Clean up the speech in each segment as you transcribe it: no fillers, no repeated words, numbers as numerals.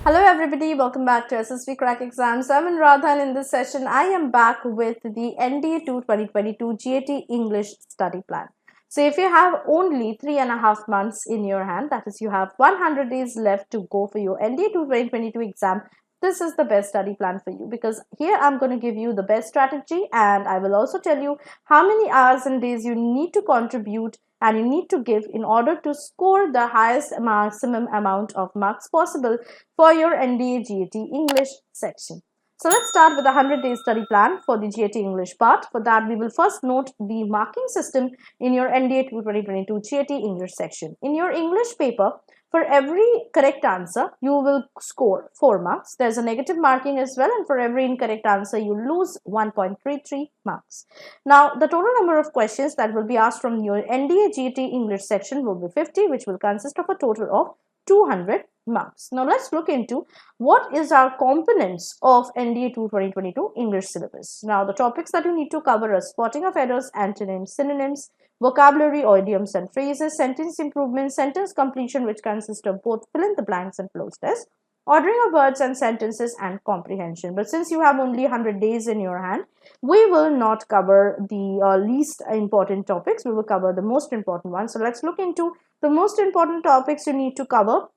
Hello everybody, welcome back to SSBCrack exams. I'm Radha and in this session I am back with the NDA 2022 GAT English study plan. So if you have only 3.5 months in your hand, that is you have 100 days left to go for your NDA 2022 exam, this is the best study plan for you because here I'm going to give you the best strategy and I will also tell you how many hours and days you need to contribute and you need to give in order to score the highest maximum amount of marks possible for your NDA GAT English section. So let's start with a 100-day study plan for the GAT English part. For that, we will first note the marking system in your NDA 2022 GAT English section. In your English paper, for every correct answer, you will score 4 marks. There's a negative marking as well, and for every incorrect answer, you lose 1.33 marks. Now, the total number of questions that will be asked from your NDA GAT English section will be 50, which will consist of a total of 200 marks. Now, let's look into what is our components of NDA 2022 English syllabus. Now, the topics that you need to cover are spotting of errors, antonyms, synonyms, vocabulary, idioms and phrases, sentence improvement, sentence completion, which consists of both fill in the blanks and cloze test, ordering of words and sentences, and comprehension. But since you have only 100 days in your hand, we will not cover the least important topics. We will cover the most important ones. So let's look into the most important topics you need to cover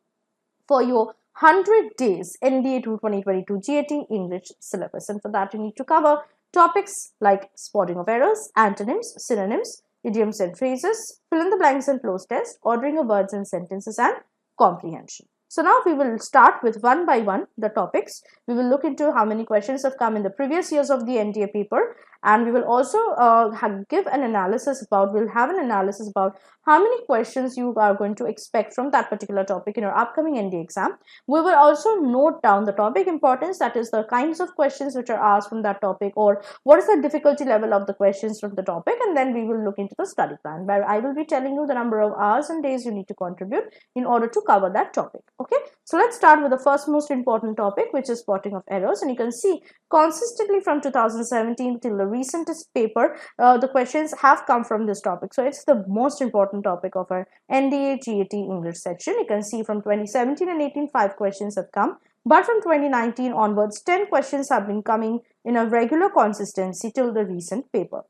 for your 100 days NDA 2022 GAT English syllabus. And for that, you need to cover topics like spotting of errors, antonyms, synonyms, idioms and phrases, fill in the blanks and cloze test, ordering of words and sentences, and comprehension. So now we will start with one by one the topics. We will look into how many questions have come in the previous years of the NDA paper, and we will also give an analysis about, we'll have an analysis about how many questions you are going to expect from that particular topic in your upcoming NDA exam. We will also note down the topic importance, that is the kinds of questions which are asked from that topic, or what is the difficulty level of the questions from the topic, and then we will look into the study plan where I will be telling you the number of hours and days you need to contribute in order to cover that topic. Okay, so let's start with the first most important topic, which is spotting of errors. And you can see consistently from 2017 till the recentest paper, the questions have come from this topic. So it's the most important topic of our NDA GAT English section. You can see from 2017 and 18, 5 questions have come. But from 2019 onwards, 10 questions have been coming in a regular consistency till the recent paper.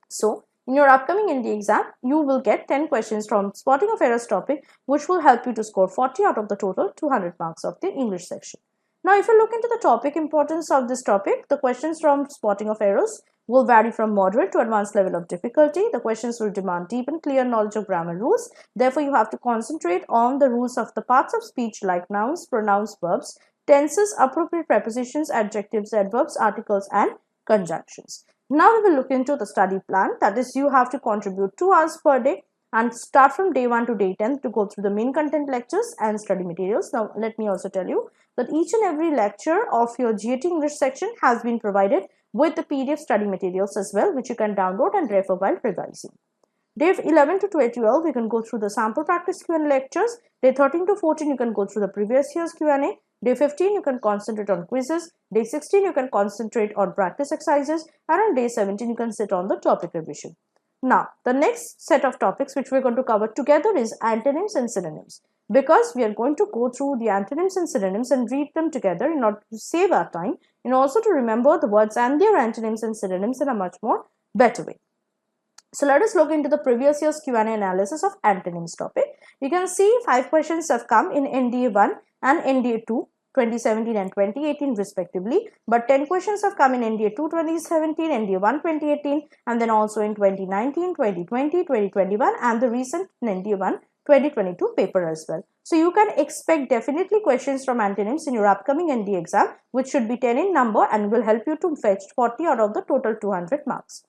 So in your upcoming NDA exam, you will get 10 questions from spotting of errors topic, which will help you to score 40 out of the total 200 marks of the English section. Now, if you look into the topic importance of this topic, the questions from spotting of errors will vary from moderate to advanced level of difficulty. The questions will demand deep and clear knowledge of grammar rules. Therefore, you have to concentrate on the rules of the parts of speech like nouns, pronouns, verbs, tenses, appropriate prepositions, adjectives, adverbs, articles, and conjunctions. Now we will look into the study plan, that is you have to contribute 2 hours per day and start from day 1 to day 10 to go through the main content lectures and study materials. Now let me also tell you that each and every lecture of your GAT English section has been provided with the PDF study materials as well, which you can download and refer while revising. Day 11 to 12, you can go through the sample practice Q&A lectures. Day 13 to 14, you can go through the previous year's Q&A. Day 15, you can concentrate on quizzes. Day 16, you can concentrate on practice exercises. And on day 17, you can sit on the topic revision. Now, the next set of topics which we're going to cover together is antonyms and synonyms. Because we are going to go through the antonyms and synonyms and read them together in order to save our time and also to remember the words and their antonyms and synonyms in a much more better way. So let us look into the previous year's Q&A analysis of antonyms topic. You can see 5 questions have come in NDA 1 and NDA 2, 2017 and 2018 respectively. But 10 questions have come in NDA 2 2017, NDA 1 2018, and then also in 2019, 2020, 2021 and the recent NDA 1 2022 paper as well. So you can expect definitely questions from antonyms in your upcoming NDA exam, which should be 10 in number and will help you to fetch 40 out of the total 200 marks.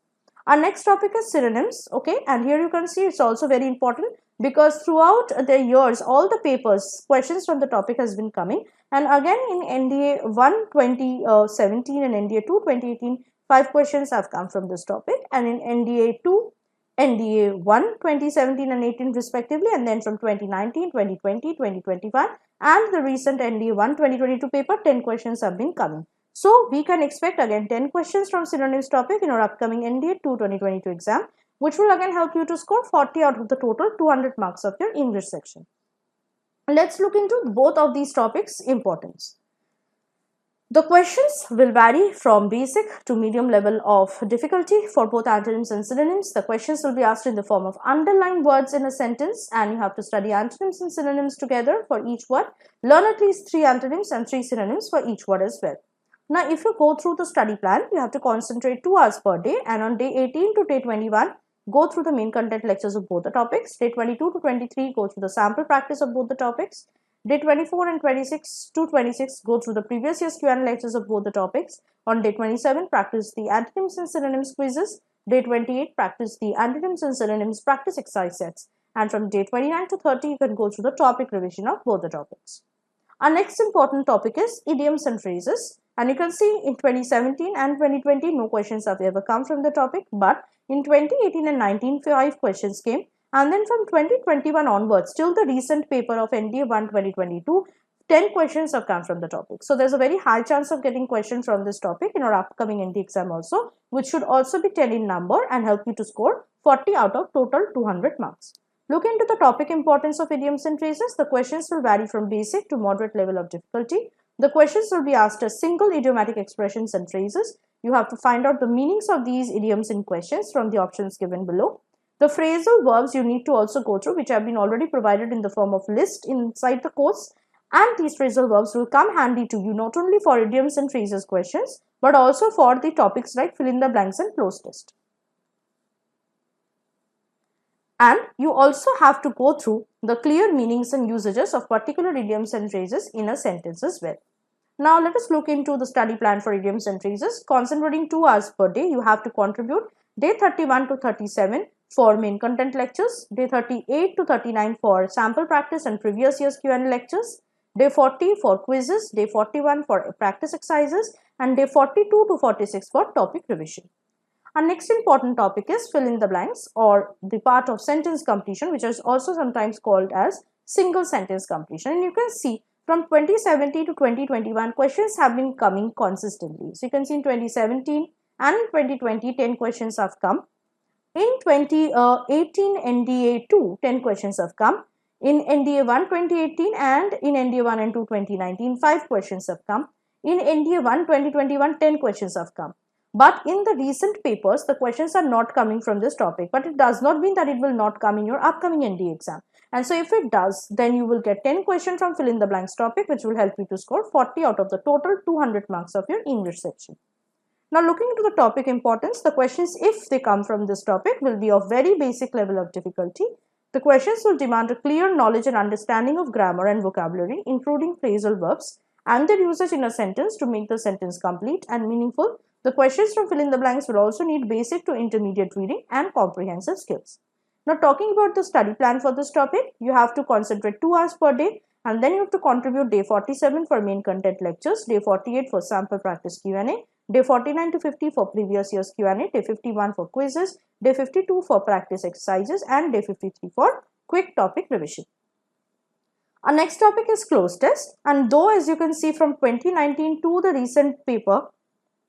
Our next topic is synonyms, okay, and here you can see it's also very important because throughout the years, all the papers, questions from the topic has been coming, and again in NDA 1 2017 and NDA 2 2018, 5 questions have come from this topic, and in NDA 2, NDA 1 2017 and 18 respectively, and then from 2019, 2020, 2021 and the recent NDA 1 2022 paper, 10 questions have been coming. So we can expect again 10 questions from synonyms topic in our upcoming NDA 2 2022 exam, which will again help you to score 40 out of the total 200 marks of your English section. Let's look into both of these topics' importance. The questions will vary from basic to medium level of difficulty for both antonyms and synonyms. The questions will be asked in the form of underlined words in a sentence, and you have to study antonyms and synonyms together for each word. Learn at least 3 antonyms and 3 synonyms for each word as well. Now, if you go through the study plan, you have to concentrate 2 hours per day, and on day 18 to day 21, go through the main content lectures of both the topics. Day 22 to 23, go through the sample practice of both the topics. Day 24 and 26 to 26, go through the previous year's Q&A lectures of both the topics. On day 27, practice the antonyms and synonyms quizzes. Day 28, practice the antonyms and synonyms practice exercise sets. And from day 29 to 30, you can go through the topic revision of both the topics. Our next important topic is idioms and phrases. And you can see in 2017 and 2020, no questions have ever come from the topic. But in 2018 and 19, 5 questions came. And then from 2021 onwards, till the recent paper of NDA 1 2022, 10 questions have come from the topic. So there's a very high chance of getting questions from this topic in our upcoming NDA exam also, which should also be 10 in number and help you to score 40 out of total 200 marks. Look into the topic importance of idioms and phrases. The questions will vary from basic to moderate level of difficulty. The questions will be asked as single idiomatic expressions and phrases. You have to find out the meanings of these idioms in questions from the options given below. The phrasal verbs you need to also go through, which have been already provided in the form of list inside the course, and these phrasal verbs will come handy to you not only for idioms and phrases questions, but also for the topics like fill in the blanks and cloze test. And you also have to go through the clear meanings and usages of particular idioms and phrases in a sentence as well. Now let us look into the study plan for idioms and phrases. Concentrating 2 hours per day, you have to contribute day 31 to 37 for main content lectures, day 38 to 39 for sample practice and previous year's Q&A lectures, day 40 for quizzes, day 41 for practice exercises, and day 42 to 46 for topic revision. Our next important topic is fill in the blanks, or the part of sentence completion, which is also sometimes called as single sentence completion. And you can see from 2017 to 2021, questions have been coming consistently. So you can see in 2017 and in 2020, 10 questions have come. In 2018 NDA 2, 10 questions have come. In NDA 1 2018 and in NDA 1 and 2 2019, 5 questions have come. In NDA 1 2021, 10 questions have come. But in the recent papers, the questions are not coming from this topic. But it does not mean that it will not come in your upcoming NDA exam. And so if it does, then you will get 10 questions from fill in the blanks topic, which will help you to score 40 out of the total 200 marks of your English section. Now looking into the topic importance, the questions, if they come from this topic, will be of very basic level of difficulty. The questions will demand a clear knowledge and understanding of grammar and vocabulary, including phrasal verbs and their usage in a sentence to make the sentence complete and meaningful. The questions from fill in the blanks will also need basic to intermediate reading and comprehensive skills. Now talking about the study plan for this topic, you have to concentrate 2 hours per day, and then you have to contribute day 47 for main content lectures, day 48 for sample practice Q&A, day 49 to 50 for previous year's Q&A, day 51 for quizzes, day 52 for practice exercises, and day 53 for quick topic revision. Our next topic is cloze test, and though as you can see from 2019 to the recent paper,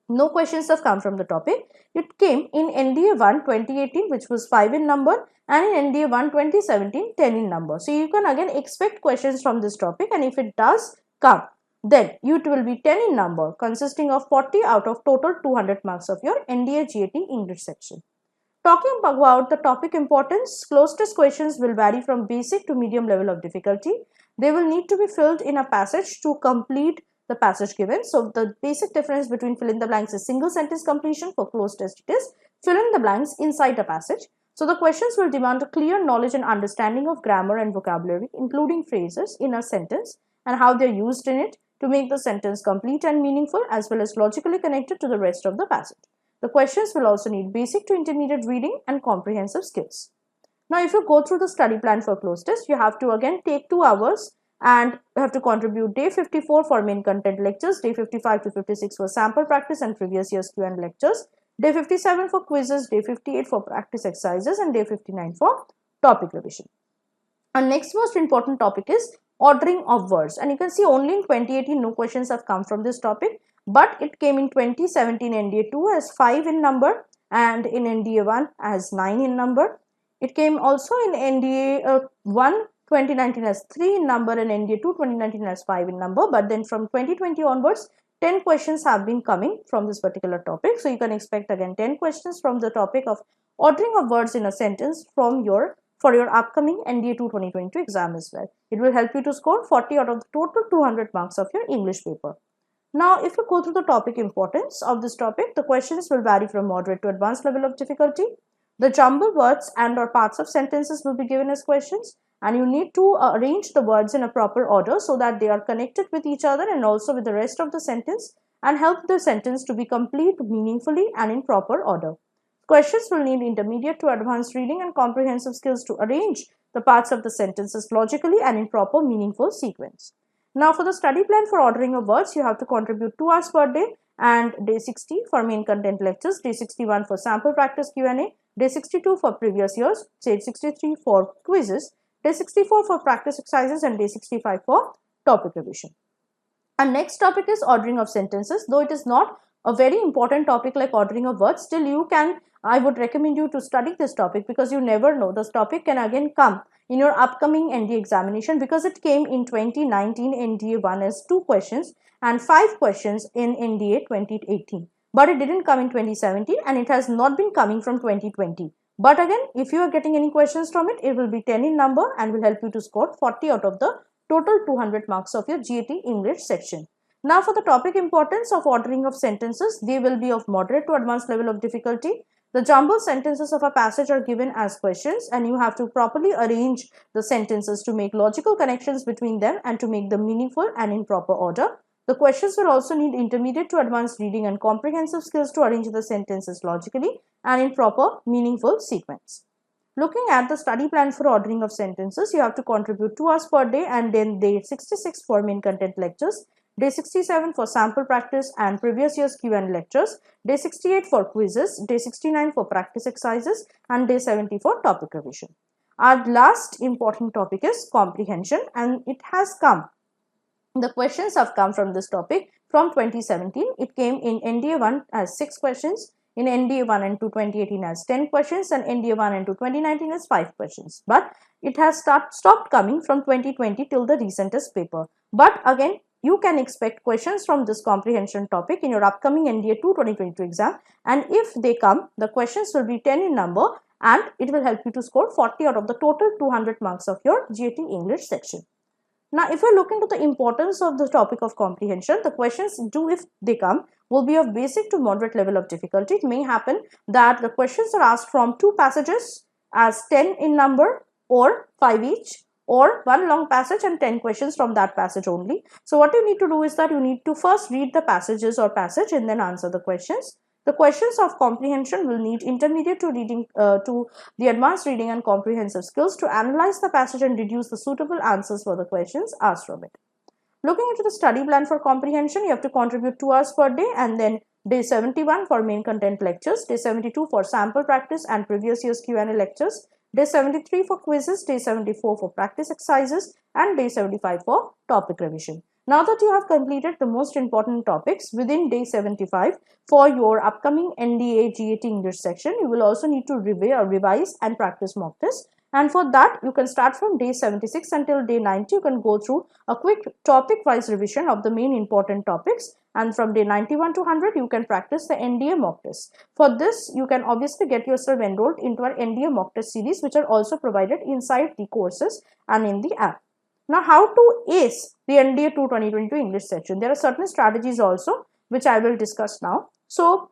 no questions have come from the topic. It came in NDA 1 2018, which was 5 in number, and in NDA 1 2017, 10 in number. So you can again expect questions from this topic, and if it does come, then it will be 10 in number, consisting of 40 out of total 200 marks of your NDA GAT English section. Talking about the topic importance, cloze test questions will vary from basic to medium level of difficulty. They will need to be filled in a passage to complete the passage given. So the basic difference between fill in the blanks is single sentence completion. For cloze test, it is fill in the blanks inside a passage. So the questions will demand a clear knowledge and understanding of grammar and vocabulary, including phrases in a sentence and how they are used in it to make the sentence complete and meaningful, as well as logically connected to the rest of the passage. The questions will also need basic to intermediate reading and comprehensive skills. Now, if you go through the study plan for cloze test, you have to again take 2 hours and you have to contribute day 54 for main content lectures, day 55 to 56 for sample practice and previous year's Q&A lectures, day 57 for quizzes, day 58 for practice exercises, and day 59 for topic revision. Our next most important topic is ordering of words, and you can see only in 2018 no questions have come from this topic, but it came in 2017 NDA 2 as 5 in number and in NDA 1 as 9 in number. It came also in NDA 1 2019 has 3 in number, and NDA 2 2019 has 5 in number. But then from 2020 onwards, 10 questions have been coming from this particular topic. So you can expect again 10 questions from the topic of ordering of words in a sentence for your upcoming NDA 2 2022 exam as well. It will help you to score 40 out of the total 200 marks of your English paper. Now, if you go through the topic importance of this topic, the questions will vary from moderate to advanced level of difficulty. The jumbled words and or parts of sentences will be given as questions, and you need to arrange the words in a proper order so that they are connected with each other and also with the rest of the sentence, and help the sentence to be complete meaningfully and in proper order. Questions will need intermediate to advanced reading and comprehensive skills to arrange the parts of the sentences logically and in proper meaningful sequence. Now, for the study plan for ordering of words, you have to contribute 2 hours per day, and day 60 for main content lectures, day 61 for sample practice Q&A, day 62 for previous years, day 63 for quizzes, day 64 for practice exercises, and day 65 for topic revision. And next topic is ordering of sentences. Though it is not a very important topic like ordering of words, still I would recommend you to study this topic, because you never know, this topic can again come in your upcoming NDA examination, because it came in 2019 NDA 1 as 2 questions and 5 questions in NDA 2018. But it didn't come in 2017, and it has not been coming from 2020. But again, if you are getting any questions from it, it will be 10 in number and will help you to score 40 out of the total 200 marks of your GAT English section. Now, for the topic importance of ordering of sentences, they will be of moderate to advanced level of difficulty. The jumbled sentences of a passage are given as questions, and you have to properly arrange the sentences to make logical connections between them and to make them meaningful and in proper order. The questions will also need intermediate to advanced reading and comprehensive skills to arrange the sentences logically and in proper meaningful sequence. Looking at the study plan for ordering of sentences, you have to contribute 2 hours per day, and then day 66 for main content lectures, day 67 for sample practice and previous year's Q&A lectures, day 68 for quizzes, day 69 for practice exercises, and day 70 for topic revision. Our last important topic is comprehension, and it has come. The questions have come from this topic from 2017. It came in NDA 1 as 6 questions, in NDA 1 and 2 2018 as 10 questions, and NDA 1 and 2 2019 as 5 questions. But it has stopped coming from 2020 till the recentest paper. But again, you can expect questions from this comprehension topic in your upcoming NDA 2 2022 exam, and if they come, the questions will be 10 in number, and it will help you to score 40 out of the total 200 marks of your GAT English section. Now, if you look into the importance of the topic of comprehension, the questions if they come, will be of basic to moderate level of difficulty. It may happen that the questions are asked from 2 passages as 10 in number, or 5 each, or 1 long passage and 10 questions from that passage only. So what you need to do is that you need to first read the passages or passage and then answer the questions. The questions of comprehension will need intermediate to reading to the advanced reading and comprehensive skills to analyze the passage and deduce the suitable answers for the questions asked from it. Looking into the study plan for comprehension, you have to contribute 2 hours per day, and then day 71 for main content lectures, day 72 for sample practice and previous year's Q&A lectures, day 73 for quizzes, day 74 for practice exercises, and day 75 for topic revision. Now that you have completed the most important topics within day 75 for your upcoming NDA GAT English section, you will also need to revise and practice mock tests. And for that, you can start from day 76 until day 90. You can go through a quick topic-wise revision of the main important topics. And from day 91 to 100, you can practice the NDA mock tests. For this, you can obviously get yourself enrolled into our NDA mock test series, which are also provided inside the courses and in the app. Now, how to ace the NDA 2 2022 English section? There are certain strategies also, which I will discuss now. So,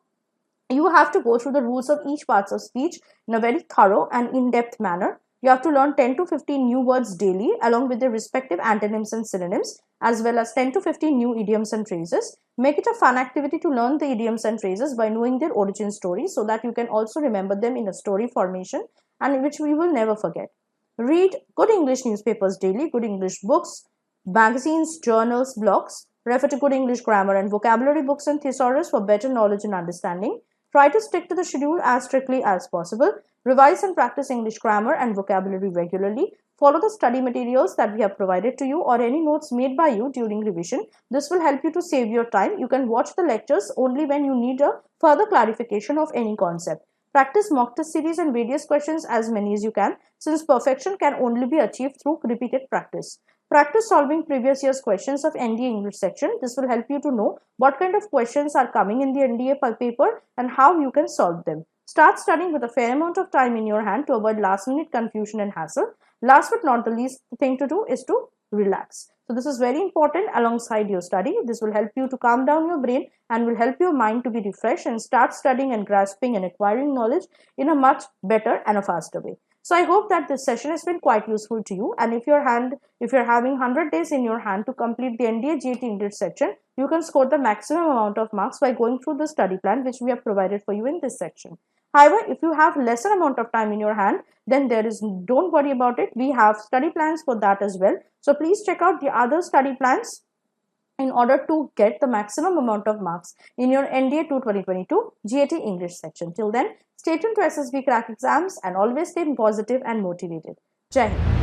you have to go through the rules of each parts of speech in a very thorough and in-depth manner. You have to learn 10 to 15 new words daily along with their respective antonyms and synonyms, as well as 10 to 15 new idioms and phrases. Make it a fun activity to learn the idioms and phrases by knowing their origin story, so that you can also remember them in a story formation, and which we will never forget. Read good English newspapers daily, good English books, magazines, journals, blogs. Refer to good English grammar and vocabulary books and thesaurus for better knowledge and understanding. Try to stick to the schedule as strictly as possible. Revise and practice English grammar and vocabulary regularly. Follow the study materials that we have provided to you or any notes made by you during revision. This will help you to save your time. You can watch the lectures only when you need a further clarification of any concept. Practice mock test series and various questions as many as you can, since perfection can only be achieved through repeated practice. Practice solving previous year's questions of NDA English section. This will help you to know what kind of questions are coming in the NDA paper and how you can solve them. Start studying with a fair amount of time in your hand to avoid last minute confusion and hassle. Last but not the least thing to do is to relax. So this is very important alongside your study. This will help you to calm down your brain and will help your mind to be refreshed and start studying and grasping and acquiring knowledge in a much better and a faster way. So I hope that this session has been quite useful to you, and if you're having 100 days in your hand to complete the NDA GAT English section, you can score the maximum amount of marks by going through the study plan which we have provided for you in this section. However, if you have lesser amount of time in your hand, then don't worry about it. We have study plans for that as well. So please check out the other study plans in order to get the maximum amount of marks in your NDA 2022 GAT English section. Till then, stay tuned to SSBCrack exams and always stay positive and motivated. Jai Hind.